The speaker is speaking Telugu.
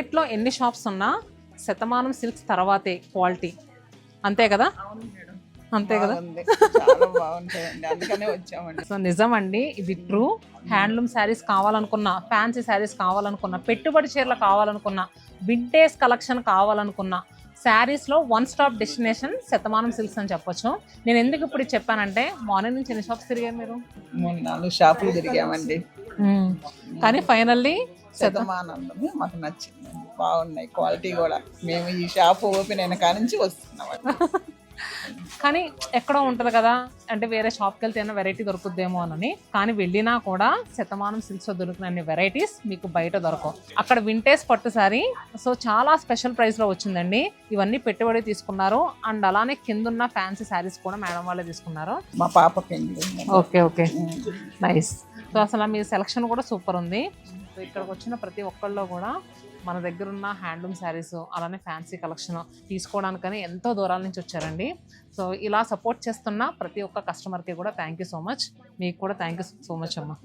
మార్కెట్లో ఎన్ని షాప్స్ ఉన్నా శతమానం సిల్క్స్ తర్వాతే క్వాలిటీ, అంతే కదా? అంతే కదా? చాలా బాగుంటాయండి, అందుకనే వచ్చామండి. సో నిజమండి, ఇది ట్రూ. హ్యాండ్లూమ్ శారీస్ కావాలనుకున్నా, ఫ్యాన్సీ శారీస్ కావాలనుకున్నా, పెట్టుబడి చీరలు కావాలనుకున్నా, వింటేజ్ కలెక్షన్ కావాలనుకున్నా, శారీస్లో one stop destination Shatamanam silks అని చెప్పొచ్చు. నేను ఎందుకు ఇప్పుడు చెప్పానంటే, మార్నింగ్ నుంచి ఎన్ని షాప్స్ తిరిగారు మీరు? 3-4 షాపులు తిరిగామండి. కానీ ఫైనల్లీ శతమానందమే మాకు నచ్చిందండి, బాగున్నాయి క్వాలిటీ కూడా. మేము ఈ షాప్ ఓపెన్ అయిన కాడ నుంచి వస్తున్నామండి. కానీ ఎక్కడో ఉంటుంది కదా, అంటే వేరే షాప్కి వెళ్తే ఏమైనా వెరైటీ దొరుకుద్దేమో అని. కానీ వెళ్ళినా కూడా శతమానం సిల్క్స్లో దొరికిన వెరైటీస్ మీకు బయట దొరకవు. అక్కడ వింటేజ్ పట్టు సారీ సో చాలా స్పెషల్ ప్రైస్లో వచ్చిందండి. ఇవన్నీ పెట్టుబడి తీసుకున్నారు. అండ్ అలానే కిందున్న ఫ్యాన్సీ శారీస్ కూడా మేడం వాళ్ళే తీసుకున్నారు. మా పాప పెళ్లి. Okay okay, nice. సో అసలు మీ సెలక్షన్ కూడా సూపర్ ఉంది. సో ఇక్కడికి వచ్చిన ప్రతి ఒక్కళ్ళు కూడా మన దగ్గర ఉన్న హ్యాండ్లూమ్ శారీస్ అలానే ఫ్యాన్సీ కలెక్షన్ తీసుకోవడానికని ఎంతో దూరాల నుంచి వచ్చారండి. సో ఇలా సపోర్ట్ చేస్తున్న ప్రతి ఒక్క కస్టమర్కి కూడా థ్యాంక్ యూ సో మచ్. మీకు కూడా థ్యాంక్ యూ సో మచ్ అమ్మా.